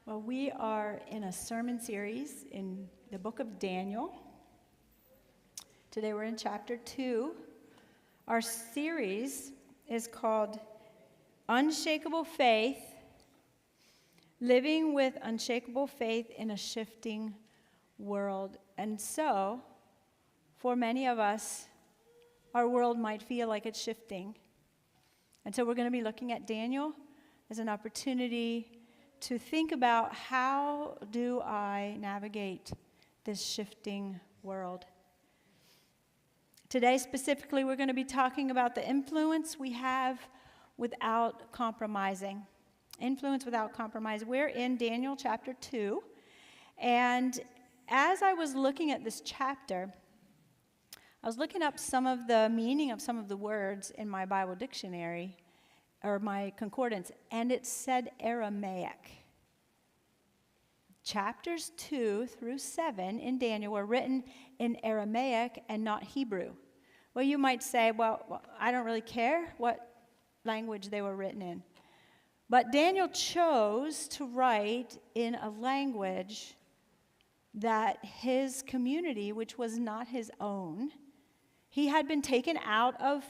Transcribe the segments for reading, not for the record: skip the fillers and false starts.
Well, we are in a sermon series in the book of Daniel. Today we're in chapter 2. Our series is called Unshakable Faith, Living with Unshakable Faith in a Shifting World. And so, for many of us, our world might feel like it's shifting. And so we're going to be looking at Daniel as an opportunity to think about how do I navigate this shifting world. Today specifically we're going to be talking about the influence we have without compromising. Influence without compromise. We're in Daniel chapter 2, and as I was looking at this chapter, I was looking up some of the meaning of some of the words in my Bible dictionary, or my concordance, and it said Aramaic. Chapters 2 through 7 in Daniel were written in Aramaic and not Hebrew. Well, you might say, well, I don't really care what language they were written in. But Daniel chose to write in a language that his community, which was not his own, he had been taken out of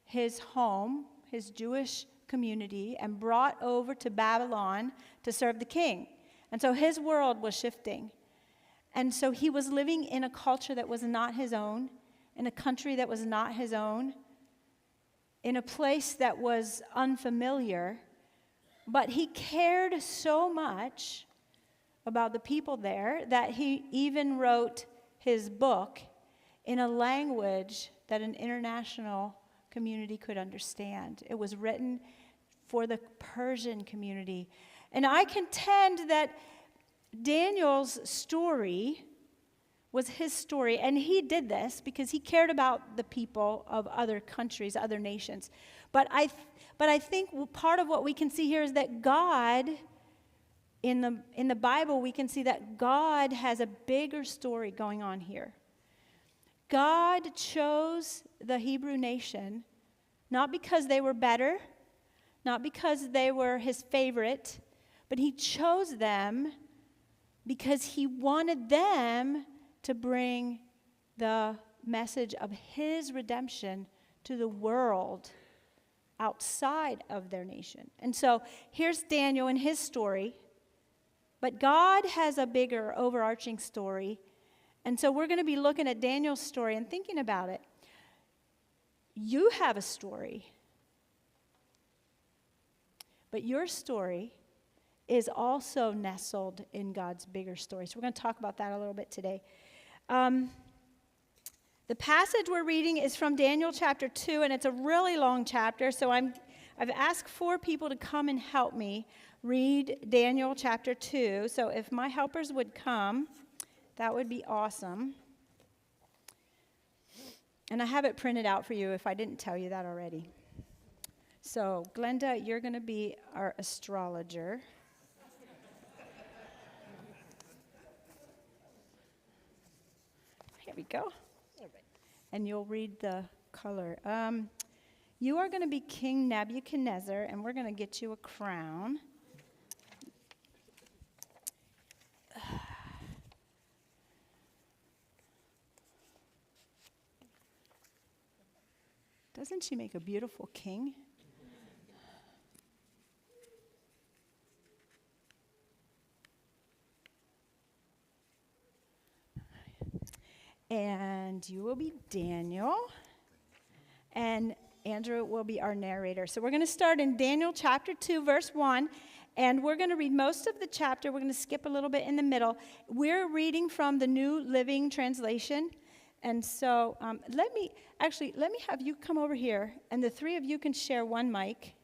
his home, his Jewish community, and brought over to Babylon to serve the king. And so his world was shifting. And so he was living in a culture that was not his own, in a country that was not his own, in a place that was unfamiliar. But he cared so much about the people there that he even wrote his book in a language that an international community could understand. It was written for the Persian community. And I contend that Daniel's story was his story, and he did this because he cared about the people of other countries, other nations. But I think part of what we can see here is that God, in the Bible, we can see that God has a bigger story going on here. God chose the Hebrew nation not because they were better, not because they were his favorite, but he chose them because he wanted them to bring the message of his redemption to the world outside of their nation. And so here's Daniel and his story, but God has a bigger overarching story. And so we're going to be looking at Daniel's story and thinking about it. You have a story, but your story is also nestled in God's bigger story. So we're going to talk about that a little bit today. The passage we're reading is from Daniel chapter 2, and it's a really long chapter, so I've asked 4 people to come and help me read Daniel chapter 2. So if my helpers would come, that would be awesome. And I have it printed out for you if I didn't tell you that already. So, Glenda, you're going to be our astrologer. Here we go. All right. And you'll read the color. You are going to be King Nebuchadnezzar, and we're going to get you a crown. Doesn't she make a beautiful king? And you will be Daniel, and Andrew will be our narrator. So we're going to start in Daniel chapter 2, verse 1, and we're going to read most of the chapter. We're going to skip a little bit in the middle. We're reading from the New Living Translation. And so let me have you come over here, and the 3 of you can share one mic,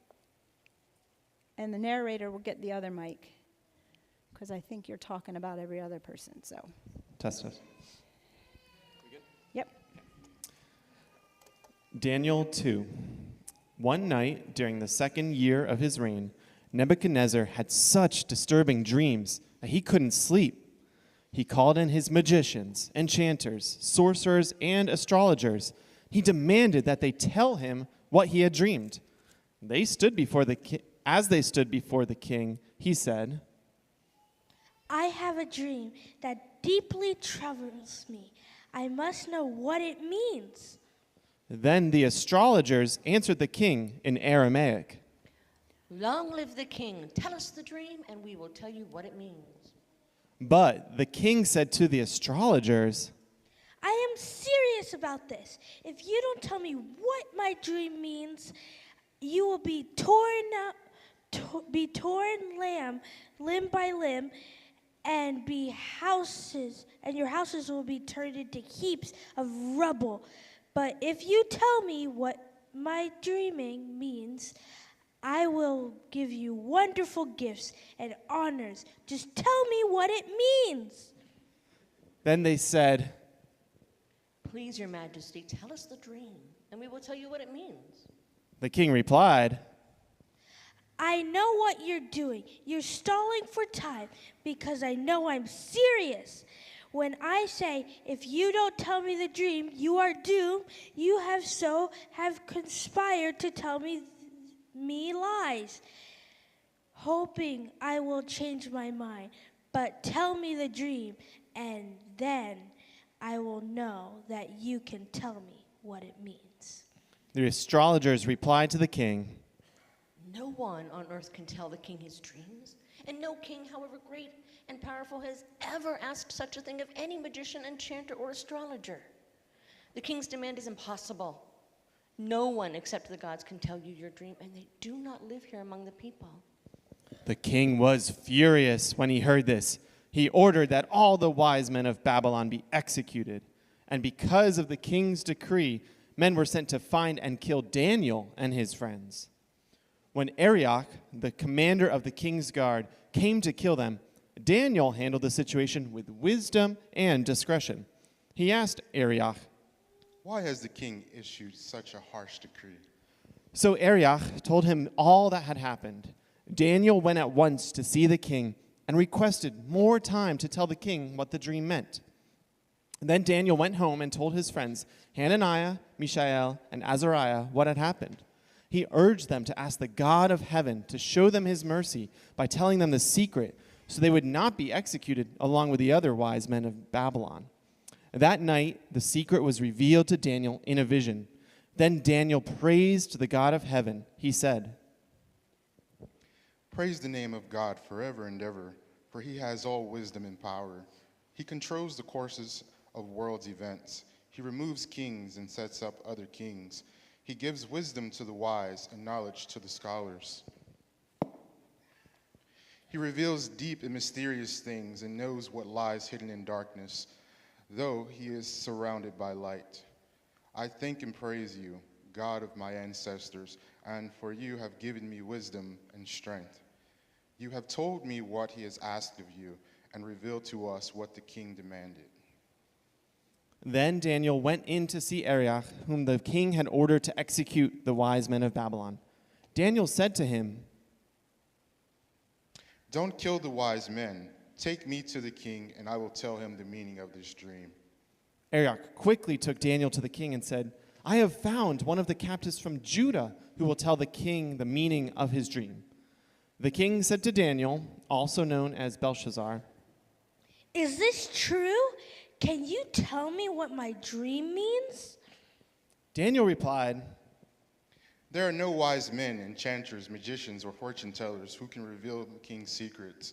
and the narrator will get the other mic, because I think you're talking about every other person. So Test. We good? Yep. Daniel 2. One night during the 2nd year of his reign, Nebuchadnezzar had such disturbing dreams that he couldn't sleep. He called in his magicians, enchanters, sorcerers, and astrologers. He demanded that they tell him what he had dreamed. As they stood before the king, He said, I have a dream that deeply troubles me. I must know what it means. Then the astrologers answered the king in Aramaic. Long live the king. Tell us the dream, and we will tell you what it means. But the king said to the astrologers, I am serious about this. If you don't tell me what my dream means, you will be torn limb by limb, and your houses will be turned into heaps of rubble. But if you tell me what my dreaming means, I will give you wonderful gifts and honors. Just tell me what it means. Then they said, Please, your majesty, tell us the dream, and we will tell you what it means. the king replied, I know what you're doing. You're stalling for time because I know I'm serious. When I say, if you don't tell me the dream, you are doomed, you have conspired to tell me lies, hoping I will change my mind. But tell me the dream, and then I will know that you can tell me what it means. The astrologers replied to the king, No one on earth can tell the king his dreams, and no king, however great and powerful, has ever asked such a thing of any magician, enchanter, or astrologer. The king's demand is impossible. No one except the gods can tell you your dream, and they do not live here among the people. The king was furious when he heard this. He ordered that all the wise men of Babylon be executed. And because of the king's decree, men were sent to find and kill Daniel and his friends. When Arioch, the commander of the king's guard, came to kill them, Daniel handled the situation with wisdom and discretion. He asked Arioch, Why has the king issued such a harsh decree? So Arioch told him all that had happened. Daniel went at once to see the king and requested more time to tell the king what the dream meant. Then Daniel went home and told his friends, Hananiah, Mishael, and Azariah, what had happened. He urged them to ask the God of heaven to show them his mercy by telling them the secret, so they would not be executed along with the other wise men of Babylon. That night, the secret was revealed to Daniel in a vision. Then Daniel praised the God of heaven. He said, Praise the name of God forever and ever, for he has all wisdom and power. He controls the courses of world's events. He removes kings and sets up other kings. He gives wisdom to the wise and knowledge to the scholars. He reveals deep and mysterious things and knows what lies hidden in darkness, though he is surrounded by light. I thank and praise you, God of my ancestors, and for you have given me wisdom and strength. You have told me what he has asked of you and revealed to us what the king demanded. Then Daniel went in to see Arioch, whom the king had ordered to execute the wise men of Babylon. Daniel said to him, Don't kill the wise men. Take me to the king, and I will tell him the meaning of this dream. Arioch quickly took Daniel to the king and said, I have found one of the captives from Judah who will tell the king the meaning of his dream. The king said to Daniel, also known as Belshazzar, Is this true? Can you tell me what my dream means? Daniel replied, There are no wise men, enchanters, magicians, or fortune tellers who can reveal the king's secrets.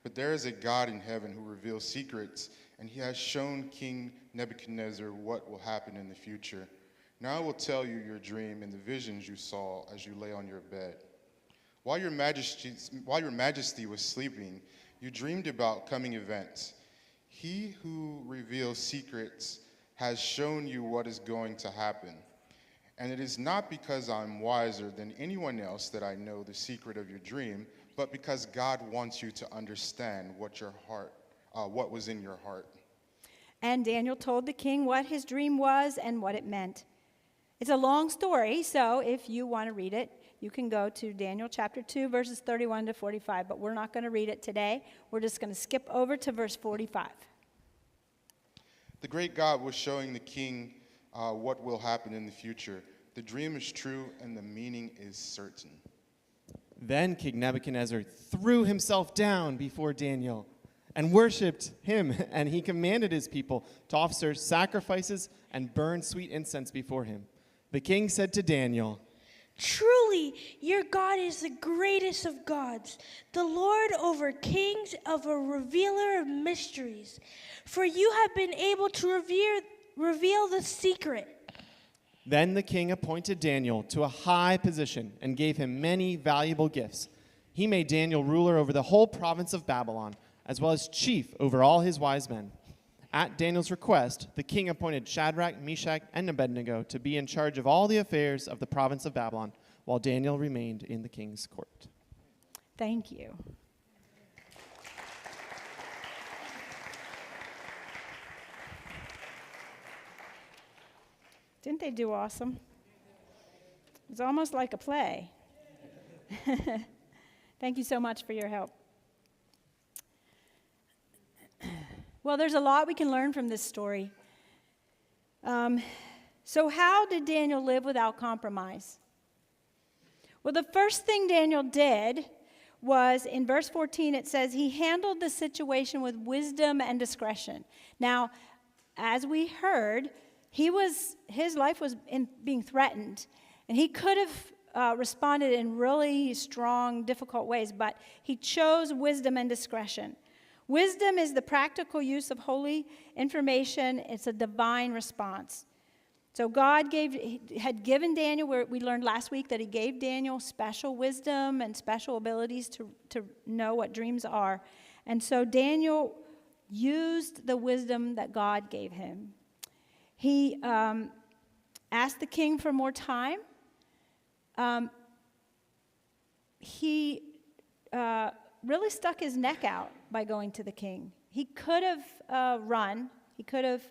But there is a God in heaven who reveals secrets, and he has shown King Nebuchadnezzar what will happen in the future. Now I will tell you your dream and the visions you saw as you lay on your bed. While your majesty was sleeping, you dreamed about coming events. He who reveals secrets has shown you what is going to happen. And it is not because I'm wiser than anyone else that I know the secret of your dream, but because God wants you to understand what was in your heart. And Daniel told the king what his dream was and what it meant. It's a long story, so if you want to read it, you can go to Daniel chapter 2, verses 31 to 45, but we're not going to read it today. We're just going to skip over to verse 45. The great God was showing the king what will happen in the future. The dream is true and the meaning is certain. Then King Nebuchadnezzar threw himself down before Daniel and worshipped him, and he commanded his people to offer sacrifices and burn sweet incense before him. The king said to Daniel, Truly, your God is the greatest of gods, the Lord over kings, of a revealer of mysteries. For you have been able to reveal the secret. Then the king appointed Daniel to a high position and gave him many valuable gifts. He made Daniel ruler over the whole province of Babylon, as well as chief over all his wise men. At Daniel's request, the king appointed Shadrach, Meshach, and Abednego to be in charge of all the affairs of the province of Babylon, while Daniel remained in the king's court. Thank you. Didn't they do awesome? It's almost like a play. Thank you so much for your help. Well, there's a lot we can learn from this story. So how did Daniel live without compromise? Well, the first thing Daniel did was, in verse 14, it says, he handled the situation with wisdom and discretion. Now, as we heard, his life was being threatened, and he could have responded in really strong, difficult ways, but he chose wisdom and discretion. Wisdom is the practical use of holy information. It's a divine response. So God had given Daniel, we learned last week that he gave Daniel special wisdom and special abilities to know what dreams are. And so Daniel used the wisdom that God gave him. He asked the king for more time. He really stuck his neck out by going to the king. He could have run. He could have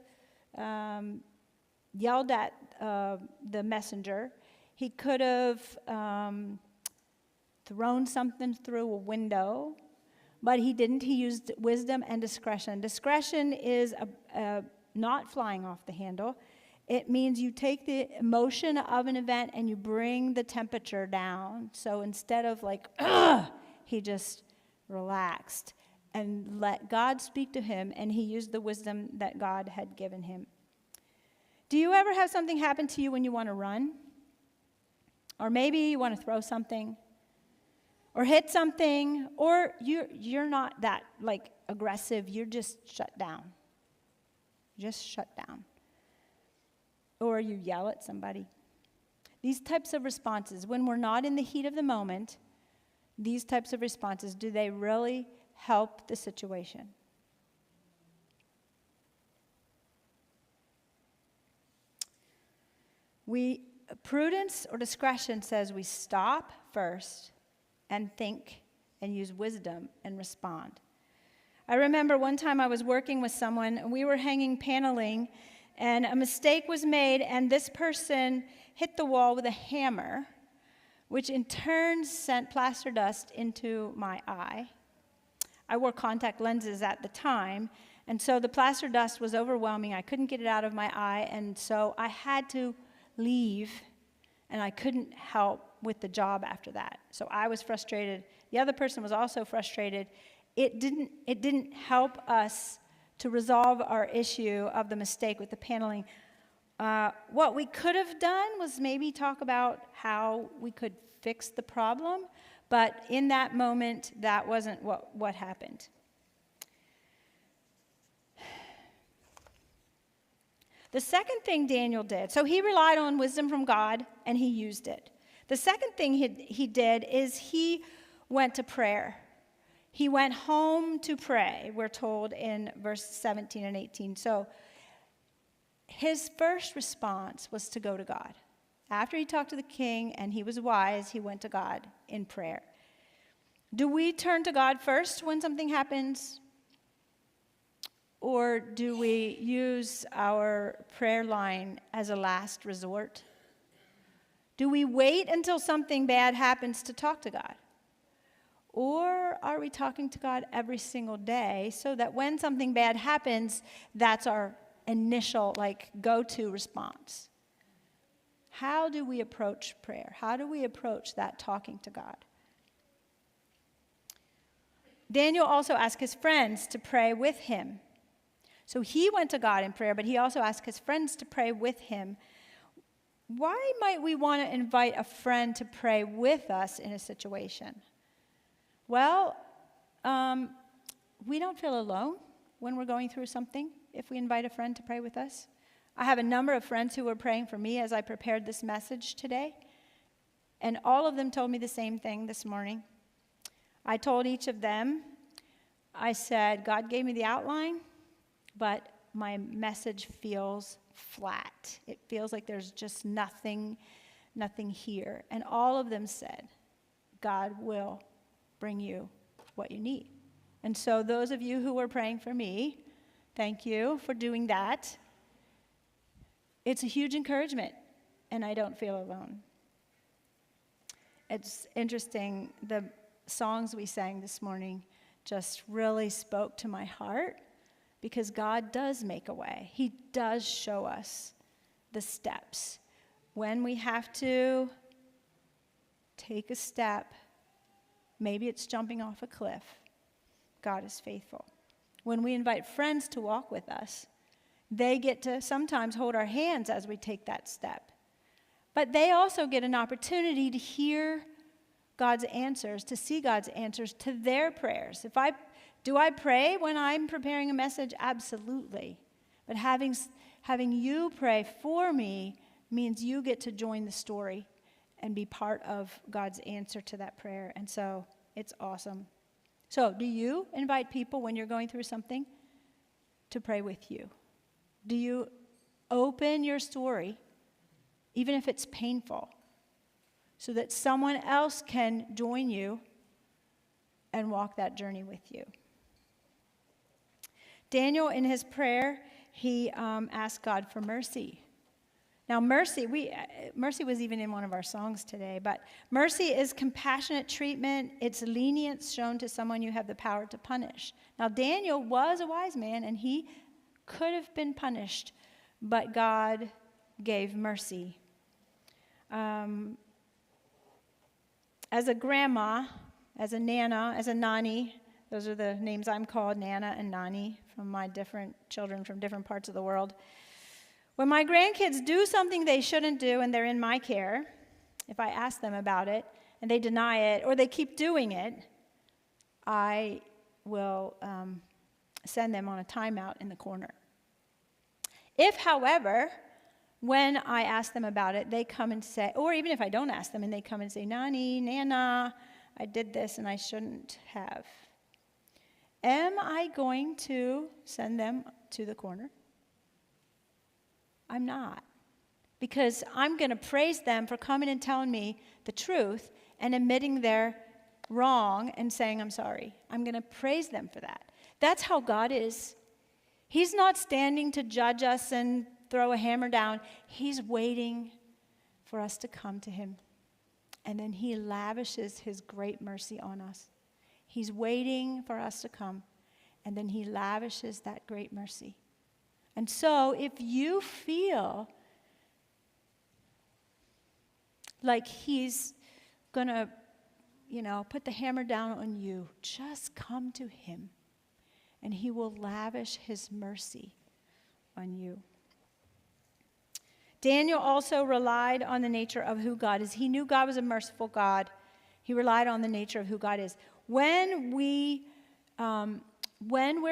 yelled at the messenger. He could have thrown something through a window, but he didn't. He used wisdom and discretion. Discretion is not flying off the handle. It means you take the emotion of an event and you bring the temperature down. So instead of like, ugh, he just relaxed and let God speak to him, and he used the wisdom that God had given him. Do you ever have something happen to you when you want to run? Or maybe you want to throw something or hit something, or you're not that like aggressive, you're just shut down. Just shut down. Or you yell at somebody. These types of responses, when we're not in the heat of the moment, these types of responses, do they really help the situation? Prudence or discretion says we stop first and think and use wisdom and respond. I remember one time I was working with someone, and we were hanging paneling, and a mistake was made, and this person hit the wall with a hammer, which in turn sent plaster dust into my eye. I wore contact lenses at the time, and so the plaster dust was overwhelming. I couldn't get it out of my eye, and so I had to leave, and I couldn't help with the job after that. So I was frustrated. The other person was also frustrated. It didn't help us to resolve our issue of the mistake with the paneling. What we could have done was maybe talk about how we could fix the problem, but in that moment, that wasn't what happened. The second thing Daniel did, so he relied on wisdom from God, and he used it. The second thing he did is he went to prayer. He went home to pray, we're told in verse 17 and 18. So his first response was to go to God. After he talked to the king and he was wise, he went to God in prayer. Do we turn to God first when something happens? Or do we use our prayer line as a last resort? Do we wait until something bad happens to talk to God? Or are we talking to God every single day so that when something bad happens, that's our initial, go-to response? How do we approach prayer? How do we approach that talking to God? Daniel also asked his friends to pray with him. So he went to God in prayer, but he also asked his friends to pray with him. Why might we want to invite a friend to pray with us in a situation? Well, we don't feel alone when we're going through something if we invite a friend to pray with us. I have a number of friends who were praying for me as I prepared this message today, and all of them told me the same thing this morning. I told each of them, I said, God gave me the outline, but my message feels flat. It feels like there's just nothing here. And all of them said, God will bring you what you need. And so those of you who were praying for me, thank you for doing that. It's a huge encouragement, and I don't feel alone. It's interesting, the songs we sang this morning just really spoke to my heart, because God does make a way. He does show us the steps. When we have to take a step, maybe it's jumping off a cliff, God is faithful. When we invite friends to walk with us, they get to sometimes hold our hands as we take that step. But they also get an opportunity to hear God's answers, to see God's answers to their prayers. Do I pray when I'm preparing a message? Absolutely. But having you pray for me means you get to join the story and be part of God's answer to that prayer. And so it's awesome. So do you invite people when you're going through something to pray with you? Do you open your story, even if it's painful, so that someone else can join you and walk that journey with you? Daniel, in his prayer, he asked God for mercy. Now, mercy was even in one of our songs today, but mercy is compassionate treatment. It's lenience shown to someone you have the power to punish. Now, Daniel was a wise man, and he could have been punished, but God gave mercy. As a grandma, as a nana, as a nani, those are the names I'm called, Nana and Nani, from my different children from different parts of the world. When my grandkids do something they shouldn't do and they're in my care, if I ask them about it and they deny it or they keep doing it, I will send them on a timeout in the corner. If, however, when I ask them about it, they come and say, or even if I don't ask them and they come and say, Nani, Nana, I did this and I shouldn't have. Am I going to send them to the corner? I'm not. Because I'm going to praise them for coming and telling me the truth and admitting they're wrong and saying I'm sorry. I'm going to praise them for that. That's how God is. He's not standing to judge us and throw a hammer down. He's waiting for us to come to him. And then he lavishes his great mercy on us. He's waiting for us to come, and then he lavishes that great mercy. And so if you feel like he's going to, put the hammer down on you, just come to him, and he will lavish his mercy on you. Daniel also relied on the nature of who God is. He knew God was a merciful God. He relied on the nature of who God is. When we're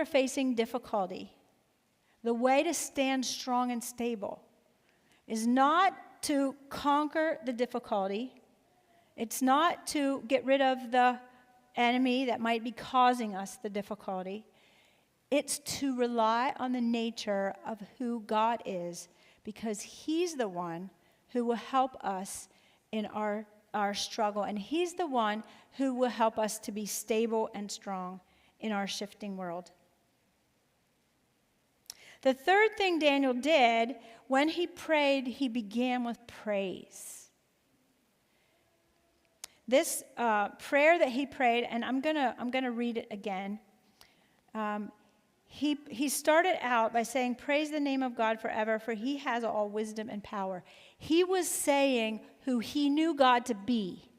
facing difficulty, the way to stand strong and stable is not to conquer the difficulty. It's not to get rid of the enemy that might be causing us the difficulty. It's to rely on the nature of who God is, because he's the one who will help us in our struggle, and he's the one who will help us to be stable and strong in our shifting world. The third thing Daniel did, when he prayed, he began with praise. This prayer that he prayed, and I'm gonna read it again. He started out by saying, "Praise the name of God forever, for he has all wisdom and power." He was saying who he knew God to be.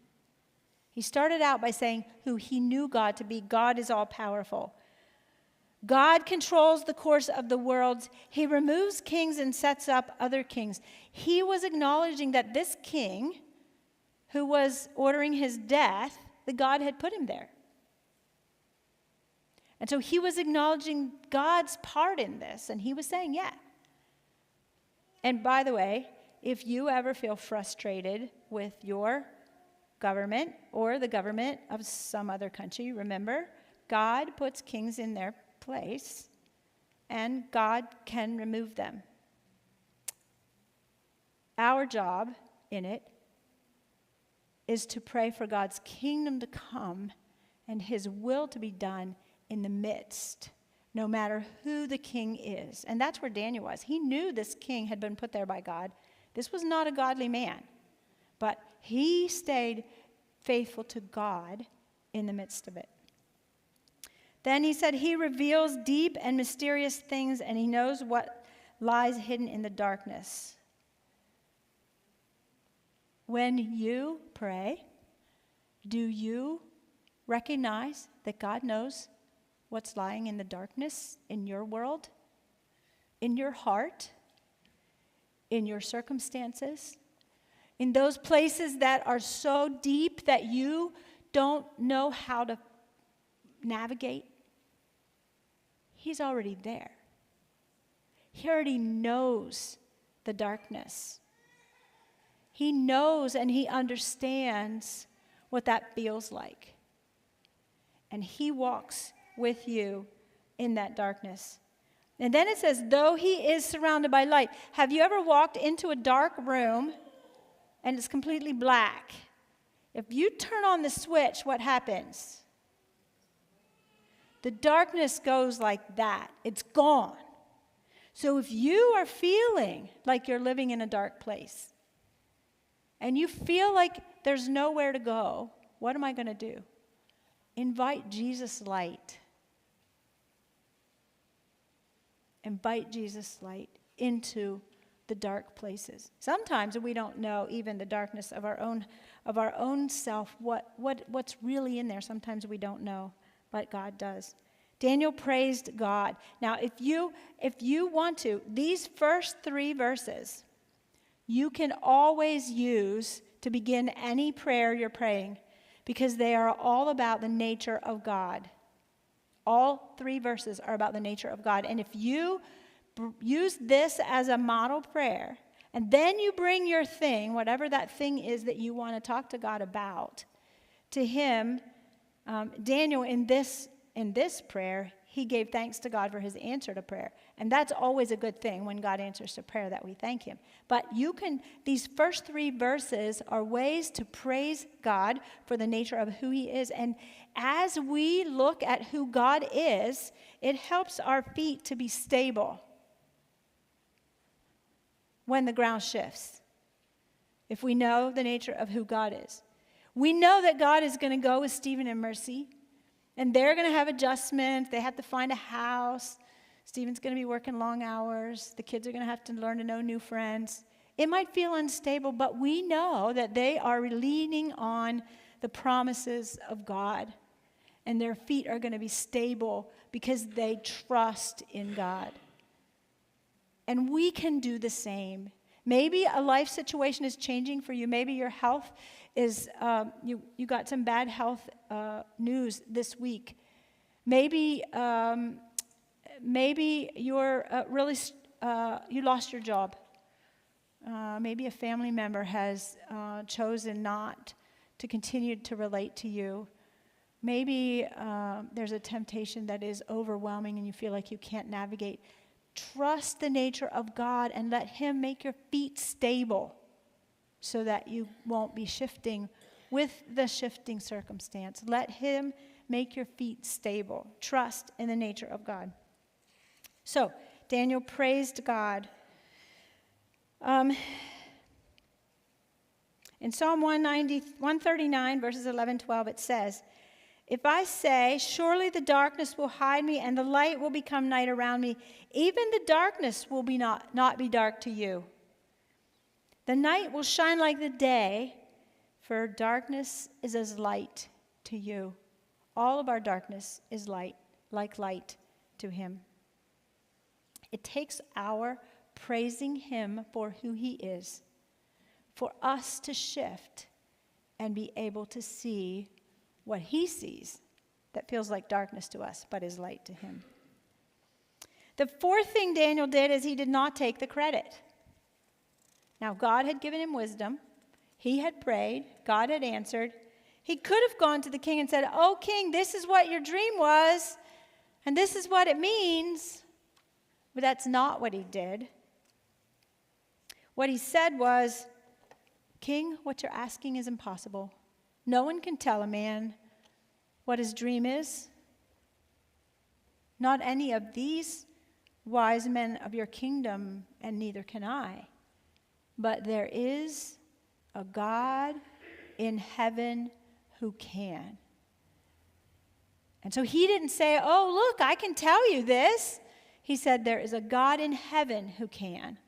He started out by saying who he knew God to be. God is all powerful. God controls the course of the worlds. He removes kings and sets up other kings. He was acknowledging that this king, who was ordering his death, that God had put him there. And so he was acknowledging God's part in this, and he was saying, yeah. And by the way, if you ever feel frustrated with your government or the government of some other country, remember, God puts kings in their place, and God can remove them. Our job in it is to pray for God's kingdom to come and his will to be done in the midst, no matter who the king is. And that's where Daniel was. He knew this king had been put there by God. This was not a godly man, but he stayed faithful to God in the midst of it. Then he said, he reveals deep and mysterious things, and he knows what lies hidden in the darkness. When you pray, do you recognize that God knows what's lying in the darkness in your world, in your heart, in your circumstances, in those places that are so deep that you don't know how to navigate? He's already there. He already knows the darkness. He knows and he understands what that feels like. And he walks with you in that darkness. And then it says, though he is surrounded by light. Have you ever walked into a dark room and it's completely black? If you turn on the switch, what happens? The darkness goes like that. It's gone. So if you are feeling like you're living in a dark place and you feel like there's nowhere to go, what am I going to do? Invite Jesus' light. Invite Jesus' light into the dark places. Sometimes we don't know even the darkness of our own self, what's really in there. Sometimes we don't know, but God does. Daniel praised God. Now, if you want to, these first 3 verses, you can always use to begin any prayer you're praying, because they are all about the nature of God. All 3 verses are about the nature of God. And if you use this as a model prayer, and then you bring your thing, whatever that thing is that you want to talk to God about, to him, Daniel, in this prayer, he gave thanks to God for his answer to prayer. And that's always a good thing when God answers to prayer, that we thank him. But these first 3 verses are ways to praise God for the nature of who he is. And as we look at who God is, it helps our feet to be stable when the ground shifts. If we know the nature of who God is. We know that God is going to go with Stephen and Mercy. And they're going to have adjustments. They have to find a house. Stephen's going to be working long hours. The kids are going to have to learn to know new friends. It might feel unstable, but we know that they are leaning on the promises of God. And their feet are going to be stable because they trust in God. And we can do the same. Maybe a life situation is changing for you. Maybe your health is, you got some bad health news this week. Maybe you're you lost your job. Maybe a family member has chosen not to continue to relate to you. Maybe there's a temptation that is overwhelming and you feel like you can't navigate. Trust the nature of God and let him make your feet stable so that you won't be shifting with the shifting circumstance. Let him make your feet stable. Trust in the nature of God. So, Daniel praised God. In Psalm 139, verses 11, 12, it says, if I say, surely the darkness will hide me and the light will become night around me, even the darkness will not be dark to you. The night will shine like the day, For darkness is as light to you. All of our darkness is light, like light to him. It takes our praising him for who he is, for us to shift and be able to see what he sees that feels like darkness to us, but is light to him. The fourth thing Daniel did is he did not take the credit. Now, God had given him wisdom. He had prayed. God had answered. He could have gone to the king and said, "Oh, king, this is what your dream was, and this is what it means." But that's not what he did. What he said was, "King, what you're asking is impossible. No one can tell a man what his dream is. Not any of these wise men of your kingdom, and neither can I. But there is a God in heaven who can." And so he didn't say, "Oh, look, I can tell you this." He said, "There is a God in heaven who can."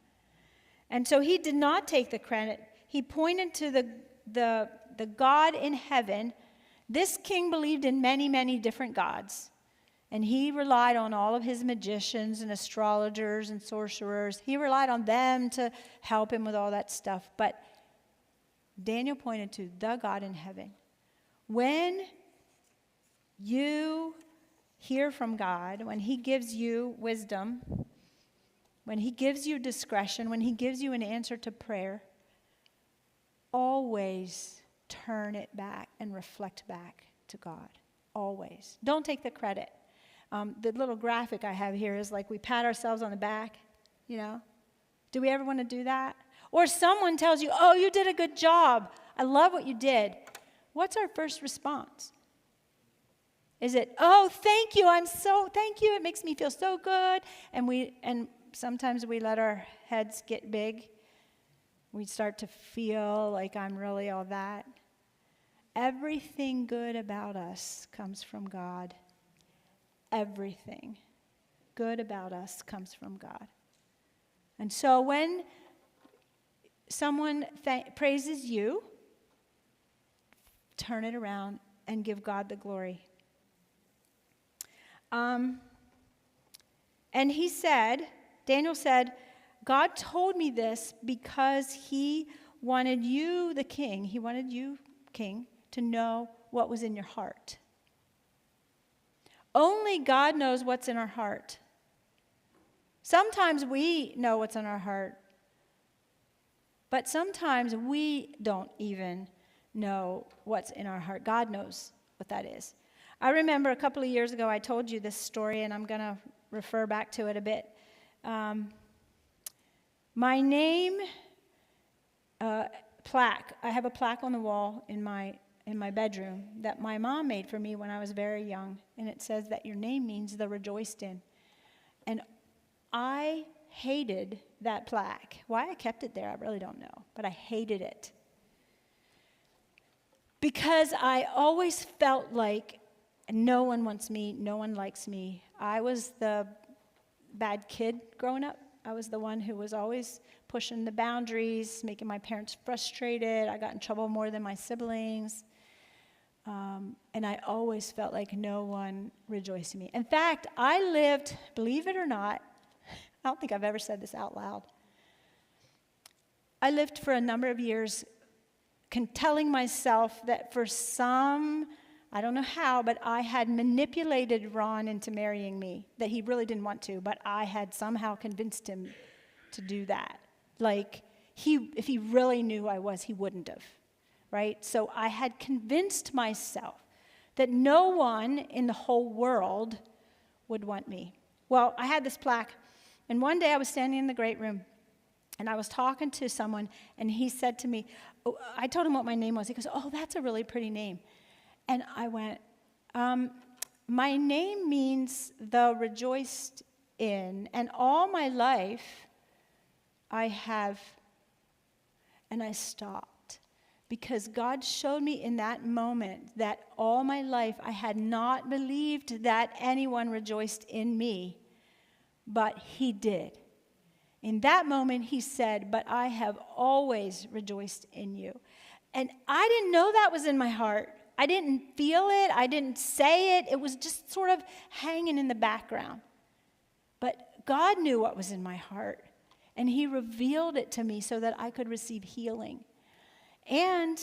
And so he did not take the credit. He pointed to the God in heaven. This king believed in many, many different gods. And he relied on all of his magicians and astrologers and sorcerers. He relied on them to help him with all that stuff. But Daniel pointed to the God in heaven. When you hear from God, when he gives you wisdom, when he gives you discretion, when he gives you an answer to prayer, always turn it back and reflect back to God. Always. Don't take the credit. The little graphic I have here is like we pat ourselves on the back, you know. Do we ever want to do that? Or someone tells you, "Oh, you did a good job. I love what you did." What's our first response? Is it, "Oh, thank you. Thank you. It makes me feel so good." And sometimes we let our heads get big. We start to feel like I'm really all that. Everything good about us comes from God. Everything good about us comes from God. And so when someone praises you, turn it around and give God the glory. And Daniel said, "God told me this because he wanted you, the king, he wanted you, king, to know what was in your heart." Only God knows what's in our heart. Sometimes we know what's in our heart, but sometimes we don't even know what's in our heart. God knows what that is. I remember a couple of years ago, I told you this story, and I'm going to refer back to it a bit. My name plaque, I have a plaque on the wall in my bedroom that my mom made for me when I was very young, and it says that your name means the rejoiced in. And I hated that plaque. Why I kept it there, I really don't know, but I hated it. Because I always felt like no one wants me, no one likes me. I was the bad kid growing up. I was the one who was always pushing the boundaries, making my parents frustrated. I got in trouble more than my siblings. And I always felt like no one rejoiced in me. In fact, I lived, believe it or not, I don't think I've ever said this out loud. I lived for a number of years telling myself that for some, I don't know how, but I had manipulated Ron into marrying me, that he really didn't want to, but I had somehow convinced him to do that. Like, if he really knew who I was, he wouldn't have, right? So I had convinced myself that no one in the whole world would want me. Well, I had this plaque, and one day I was standing in the great room, and I was talking to someone, and he said to me, I told him what my name was. He goes, "Oh, that's a really pretty name." And I went, "My name means the rejoiced in, and all my life I have," and I stopped. Because God showed me in that moment that all my life I had not believed that anyone rejoiced in me, but he did. In that moment, he said, "But I have always rejoiced in you." And I didn't know that was in my heart. I didn't feel it. I didn't say it. It was just sort of hanging in the background. But God knew what was in my heart, and he revealed it to me so that I could receive healing. And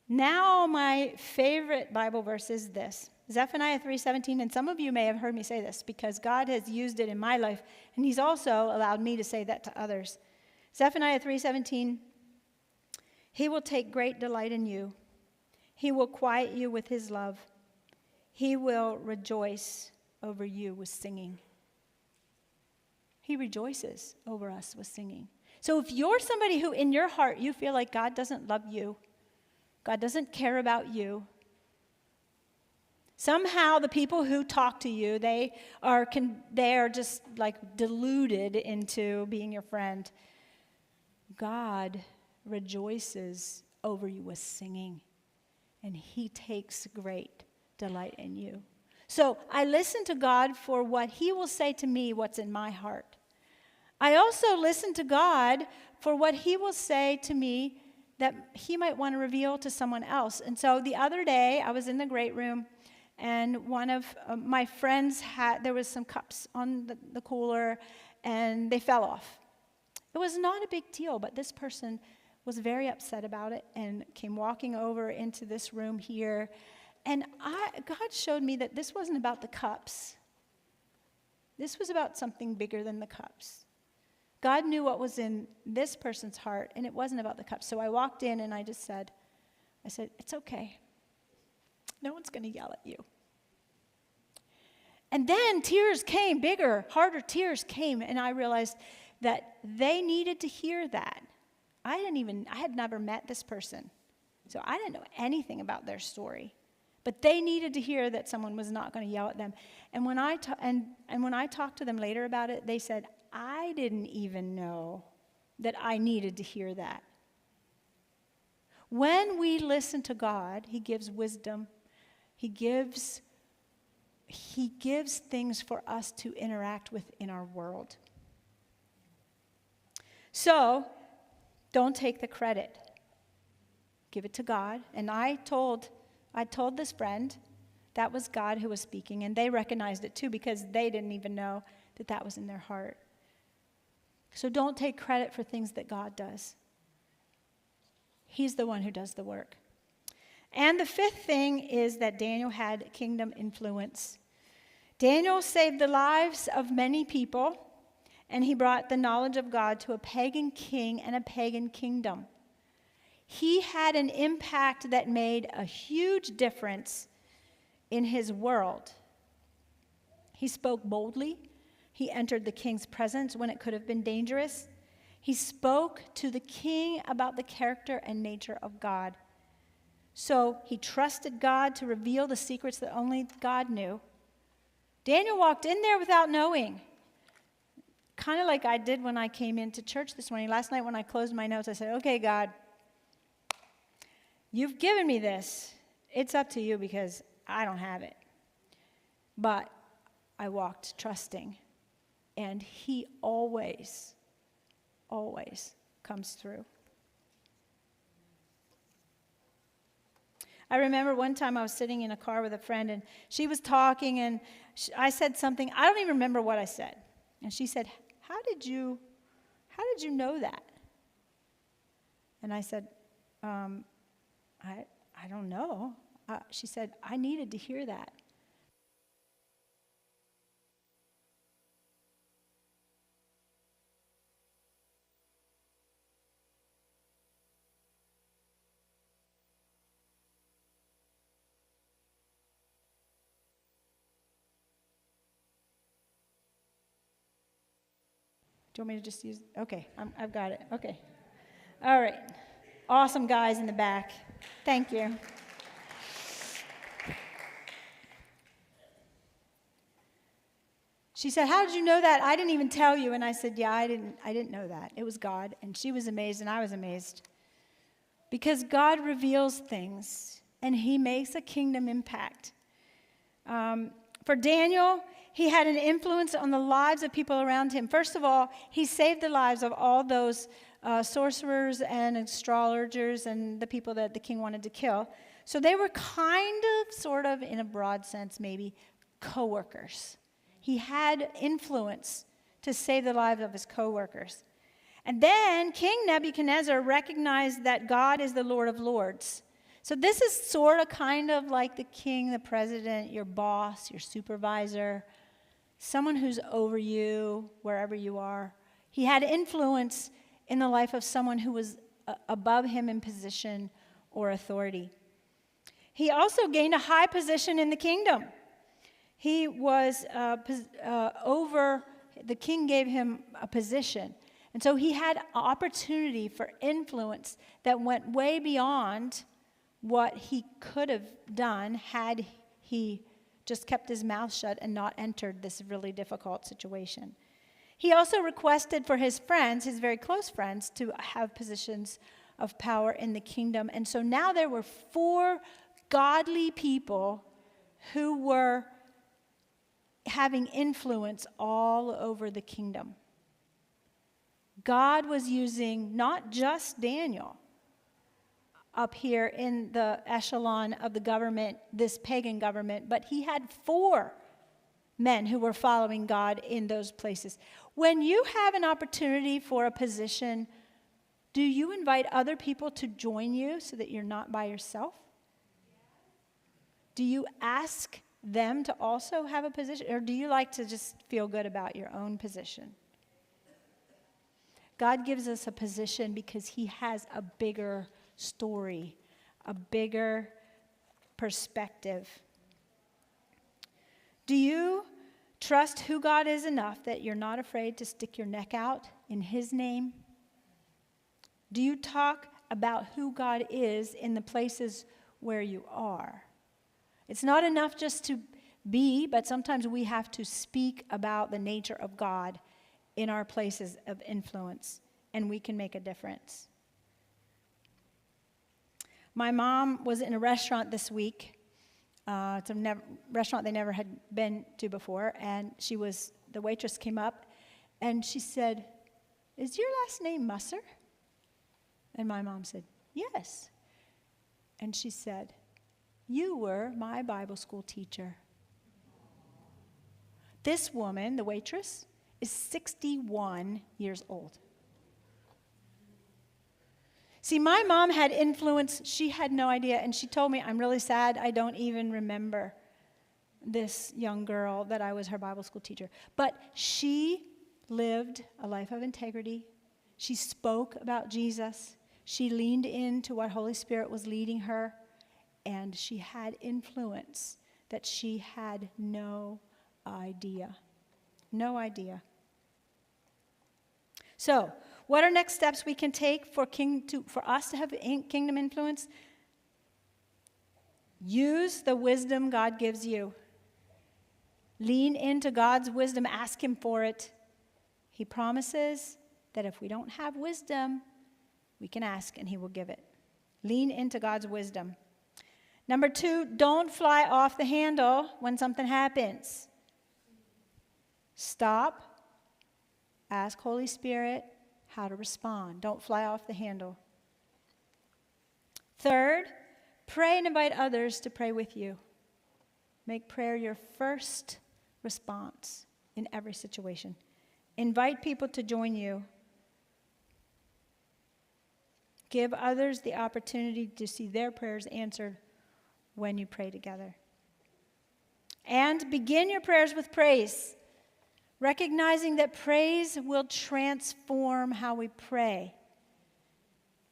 now my favorite Bible verse is this, Zephaniah 3:17, and some of you may have heard me say this because God has used it in my life, and he's also allowed me to say that to others. Zephaniah 3:17, he will take great delight in you. He will quiet you with his love. He will rejoice over you with singing. He rejoices over us with singing. So if you're somebody who in your heart you feel like God doesn't love you, God doesn't care about you, somehow the people who talk to you, they are just like deluded into being your friend, God rejoices over you with singing, and he takes great delight in you. So I listen to God for what he will say to me, what's in my heart. I also listen to God for what he will say to me that he might want to reveal to someone else. And so the other day, I was in the great room, and one of my friends there was some cups on the cooler, and they fell off. It was not a big deal, but this person was very upset about it and came walking over into this room here. And God showed me that this wasn't about the cups. This was about something bigger than the cups. God knew what was in this person's heart, and it wasn't about the cups. So I walked in and I said, it's okay. No one's going to yell at you. And then tears came, bigger, harder tears came, and I realized that they needed to hear that. I had never met this person, so I didn't know anything about their story. But they needed to hear that someone was not going to yell at them. And when I talked to them later about it, they said, I didn't even know that I needed to hear that. When we listen to God, he gives wisdom. He gives things for us to interact with in our world. So, don't take the credit. Give it to God. And I told this friend that was God who was speaking, and they recognized it too because they didn't even know that was in their heart. So don't take credit for things that God does. He's the one who does the work. And the fifth thing is that Daniel had kingdom influence. Daniel saved the lives of many people, and he brought the knowledge of God to a pagan king and a pagan kingdom. He had an impact that made a huge difference in his world. He spoke boldly. He entered the king's presence when it could have been dangerous. He spoke to the king about the character and nature of God. So he trusted God to reveal the secrets that only God knew. Daniel walked in there without knowing. Kind of like I did when I came into church this morning. Last night when I closed my notes, I said, okay, God, you've given me this. It's up to you because I don't have it. But I walked trusting. And he always, always comes through. I remember one time I was sitting in a car with a friend, and she was talking, and I said something. I don't even remember what I said. And she said, How did you know that? And I said, I don't know. She said, I needed to hear that. Do you want me to just use? Okay, I've got it. Okay. All right. Awesome guys in the back. Thank you. She said, how did you know that? I didn't even tell you. And I said, yeah, I didn't know that. It was God. And she was amazed and I was amazed. Because God reveals things and he makes a kingdom impact. For Daniel, he had an influence on the lives of people around him. First of all, he saved the lives of all those sorcerers and astrologers and the people that the king wanted to kill. So they were kind of, sort of, in a broad sense maybe, co-workers. He had influence to save the lives of his co-workers. And then King Nebuchadnezzar recognized that God is the Lord of Lords. So this is sort of kind of like the king, the president, your boss, your supervisor, someone who's over you wherever you are. He had influence in the life of someone who was above him in position or authority. He also gained a high position in the kingdom. He was over, the king gave him a position. And so he had opportunity for influence that went way beyond what he could have done had he just kept his mouth shut and not entered this really difficult situation. He also requested for his friends, his very close friends, to have positions of power in the kingdom. And so now there were 4 godly people who were having influence all over the kingdom. God was using not just Daniel up here in the echelon of the government, this pagan government, but he had 4 men who were following God in those places. When you have an opportunity for a position, do you invite other people to join you so that you're not by yourself? Do you ask them to also have a position, or do you like to just feel good about your own position? God gives us a position because he has a bigger story, a bigger perspective. Do you trust who God is enough that you're not afraid to stick your neck out in his name? Do you talk about who God is in the places where you are? It's not enough just to be, but sometimes we have to speak about the nature of God in our places of influence, and we can make a difference. My mom was in a restaurant this week. It's a restaurant they never had been to before, and the waitress came up, and she said, "Is your last name Musser?" And my mom said, "Yes." And she said, "You were my Bible school teacher." This woman, the waitress, is 61 years old. See, my mom had influence. She had no idea, and she told me, "I'm really sad. I don't even remember this young girl that I was her Bible school teacher." But she lived a life of integrity. She spoke about Jesus. She leaned into what Holy Spirit was leading her, and she had influence that she had no idea. No idea. So, what are next steps we can take for us to have kingdom influence? Use the wisdom God gives you. Lean into God's wisdom. Ask him for it. He promises that if we don't have wisdom, we can ask and he will give it. Lean into God's wisdom. Number 2, don't fly off the handle when something happens. Stop. Ask Holy Spirit how to respond. Don't fly off the handle. 3rd, pray and invite others to pray with you. Make prayer your first response in every situation. Invite people to join you. Give others the opportunity to see their prayers answered when you pray together. And begin your prayers with praise, recognizing that praise will transform how we pray.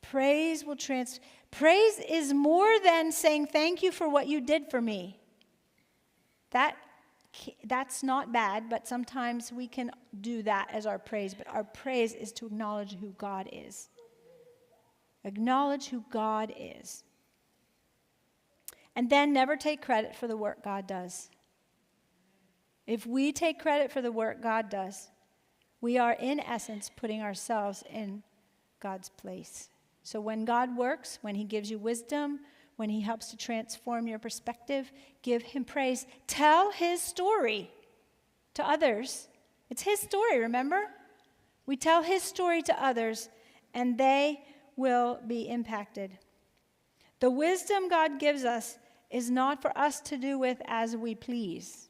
Praise is more than saying thank you for what you did for me. That's not bad, but sometimes we can do that as our praise. But our praise is to acknowledge who God is. Acknowledge who God is. And then never take credit for the work God does. If we take credit for the work God does, we are in essence putting ourselves in God's place. So when God works, when he gives you wisdom, when he helps to transform your perspective, give him praise. Tell his story to others. It's his story, remember? We tell his story to others, and they will be impacted. The wisdom God gives us is not for us to do with as we please.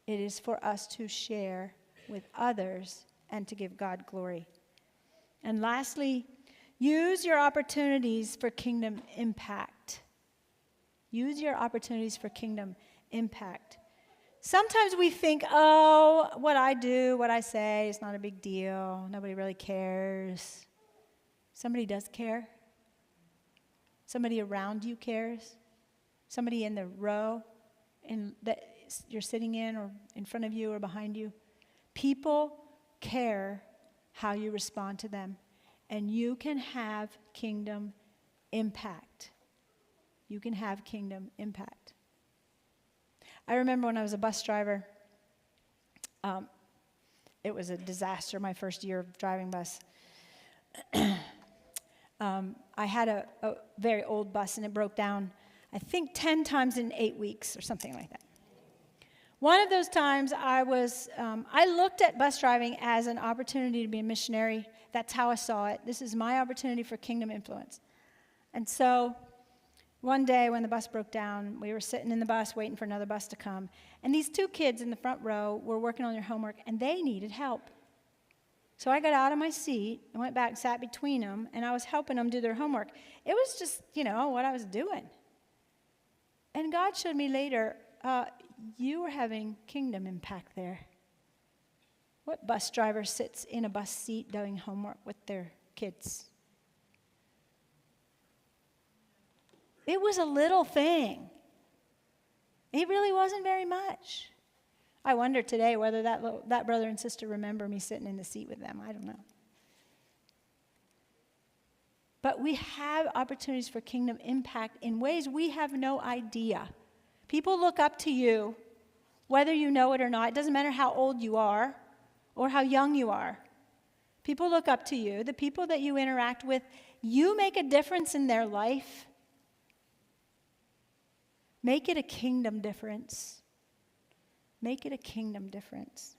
It is for us to share with others and to give God glory. And lastly, use your opportunities for kingdom impact. Use your opportunities for kingdom impact. Sometimes we think, oh, what I do, what I say, is not a big deal. Nobody really cares. Somebody does care. Somebody around you cares. Somebody in the row that you're sitting in or in front of you or behind you. People care how you respond to them. And you can have kingdom impact. You can have kingdom impact. I remember when I was a bus driver, it was a disaster my first year of driving bus. I had a very old bus and it broke down, I think 10 times in 8 weeks or something like that. One of those times I looked at bus driving as an opportunity to be a missionary. That's how I saw it. This is my opportunity for kingdom influence. And so one day when the bus broke down, we were sitting in the bus waiting for another bus to come. And these two kids in the front row were working on their homework, and they needed help. So I got out of my seat and went back and sat between them, and I was helping them do their homework. It was just, what I was doing. And God showed me later, you were having kingdom impact there. What bus driver sits in a bus seat doing homework with their kids? It was a little thing. It really wasn't very much. I wonder today whether that brother and sister remember me sitting in the seat with them. I don't know. But we have opportunities for kingdom impact in ways we have no idea. People look up to you, whether you know it or not. It doesn't matter how old you are or how young you are. People look up to you. The people that you interact with, you make a difference in their life. Make it a kingdom difference. Make it a kingdom difference.